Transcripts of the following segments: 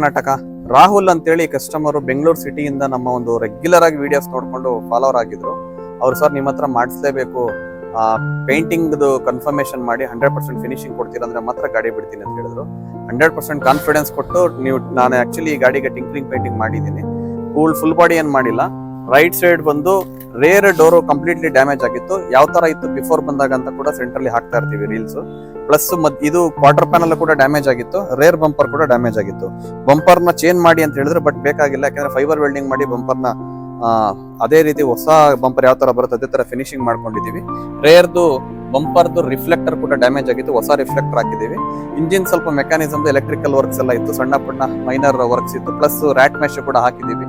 ಕರ್ನಾಟಕ ರಾಹುಲ್ ಅಂತೇಳಿ ಕಸ್ಟಮರ್ ಬೆಂಗಳೂರು ಸಿಟಿಯಿಂದ ನಮ್ಮ ಒಂದು ರೆಗ್ಯುಲರ್ ಆಗಿ ವಿಡಿಯೋಸ್ ನೋಡ್ಕೊಂಡು ಫಾಲೋವರ್ ಆಗಿದ್ರು. ಅವ್ರು ಸರ್ ನಿಮ್ಮ ಹತ್ರ ಮಾಡಿಸ್ಲೇಬೇಕು, ಪೇಂಟಿಂಗ್ ಕನ್ಫರ್ಮೇಶನ್ ಮಾಡಿ 100% ಫಿನಿಶಿಂಗ್ ಕೊಡ್ತೀರಾ ಅಂದ್ರೆ ಮಾತ್ರ ಗಾಡಿ ಬಿಡ್ತೀನಿ ಅಂತ ಹೇಳಿದ್ರು. 100% ಕಾನ್ಫಿಡೆನ್ಸ್ ಕೊಟ್ಟು ನಾನು ಆಕ್ಚುಲಿ ಈ ಗಾಡಿಗೆ ಟಿಂಕರಿಂಗ್ ಪೇಂಟಿಂಗ್ ಮಾಡಿದ್ದೀನಿ. ಫುಲ್ ಬಾಡಿ ಏನ್ ಮಾಡಿಲ್ಲ. ರೈಟ್ ಸೈಡ್ ಬಂದು ರೇರ್ ಡೋರ್ ಕಂಪ್ಲೀಟ್ಲಿ ಡ್ಯಾಮೇಜ್ ಆಗಿತ್ತು. ಯಾವ ತರ ಇತ್ತು ಬಿಫೋರ್ ಬಂದಾಗ ಅಂತ ಕೂಡ ಸೆಂಟ್ರಲ್ಲಿ ಹಾಕ್ತಾ ಇರ್ತೀವಿ ರೀಲ್ಸ್. ಪ್ಲಸ್ ಇದು ಕ್ವಾರ್ಟರ್ ಪ್ಯಾನಲ್ ಕೂಡ ಡ್ಯಾಮೇಜ್ ಆಗಿತ್ತು, ರೇರ್ ಬಂಪರ್ ಕೂಡ ಡ್ಯಾಮೇಜ್ ಆಗಿತ್ತು. ಬಂಪರ್ ನ ಚೇಂಜ್ ಮಾಡಿ ಅಂತ ಹೇಳಿದ್ರೆ ಬಟ್ ಬೇಕಾಗಿಲ್ಲ, ಯಾಕಂದ್ರೆ ಫೈಬರ್ ವೆಲ್ಡಿಂಗ್ ಮಾಡಿ ಬಂಪರ್ ನ ಅದೇ ರೀತಿ ಹೊಸ ಬಂಪರ್ ಯಾವ ತರ ಬರುತ್ತೆ ಅದೇ ತರ ಫಿನಿಶಿಂಗ್ ಮಾಡ್ಕೊಂಡಿದೀವಿ. ರೇರ್ದು ಬಂಪರ್ದು ರಿಫ್ಲೆಕ್ಟರ್ ಕೂಡ ಡ್ಯಾಮೇಜ್ ಆಗಿತ್ತು, ಹೊಸ ರಿಫ್ಲೆಕ್ಟರ್ ಹಾಕಿದೀವಿ. ಇಂಜಿನ್ ಸ್ವಲ್ಪ ಮೆಕ್ಯಾನಿಸಮ್ ಎಲೆಕ್ಟ್ರಿಕಲ್ ವರ್ಕ್ಸ್ ಎಲ್ಲ ಇತ್ತು, ಸಣ್ಣ ಪುಟ್ಟ ಮೈನರ್ ವರ್ಕ್ಸ್ ಇತ್ತು. ಪ್ಲಸ್ ರ್ಯಾಟ್ ಮೆಶ್ ಕೂಡ ಹಾಕಿದೀವಿ.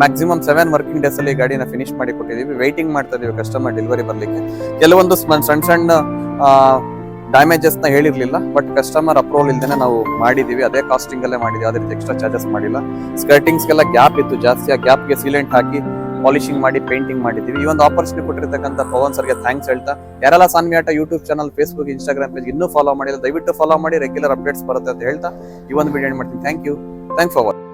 ಮ್ಯಾಕ್ಸಿಮಮ್ 7 ವರ್ಕಿಂಗ್ ಡೇಸ್ ಅಲ್ಲಿ ಗಾಡಿನ ಫಿನಿಶ್ ಮಾಡಿ ಕೊಟ್ಟಿದೀವಿ. ವೈಟಿಂಗ್ ಮಾಡ್ತಾ ಇದೀವಿ ಕಸ್ಟಮರ್ ಡೆಲಿವರಿ ಬರ್ಲಿಕ್ಕೆ. ಕೆಲವೊಂದು ಸಣ್ಣ ಡ್ಯಾಮೇಜಸ್ ನ ಹೇಳಿರ್ಲಿಲ್ಲ, ಬಟ್ ಕಸ್ಟಮರ್ ಅಪ್ರೂವಲ್ ಇಲ್ದೇನೆ ನಾವು ಮಾಡಿದೀವಿ. ಅದೇ ಕಾಸ್ಟಿಂಗ್ ಅಲ್ಲೇ ಮಾಡಿದೀವಿ, ಅದೇ ರೀತಿ ಎಕ್ಸ್ಟ್ರಾ ಚಾರ್ಜಸ್ ಮಾಡಿಲ್ಲ. ಸ್ಕರ್ಟಿಂಗ್ಸ್ ಗೆಲ್ಲ ಗ್ಯಾಪ್ ಇತ್ತು ಜಾಸ್ತಿ, ಆ ಗ್ಯಾಪ್ ಗೆ ಸೀಲೆಂಟ್ ಹಾಕಿ ಪಾಲಿಶಿಂಗ್ ಮಾಡಿ ಪೇಂಟಿಂಗ್ ಮಾಡಿದೀವಿ. ಈ ಒಂದು ಆಪರ್ಚುನಿಟಿ ಕೊಟ್ಟಿರ್ತಕ್ಕಂಥ ಪವನ್ ಸರ್ಗೆ ಥ್ಯಾಂಕ್ಸ್ ಹೇಳ್ತಾ, ಯಾರೆಲ್ಲ ಸಾನ್ವಿ ಆಟ YouTube channel, Facebook, Instagram page ಇನ್ನೂ ಫಾಲೋ ಮಾಡಿಲ್ಲ ದಯವಿಟ್ಟು ಫಾಲೋ ಮಾಡಿ, ರೆಗ್ಯುಲರ್ ಅಪ್ಡೇಟ್ಸ್ ಬರುತ್ತೆ ಅಂತ ಹೇಳ್ತಾ ಈ ಒಂದು ವಿಡಿಯೋ ಮಾಡ್ತೀನಿ. Thank you for watching.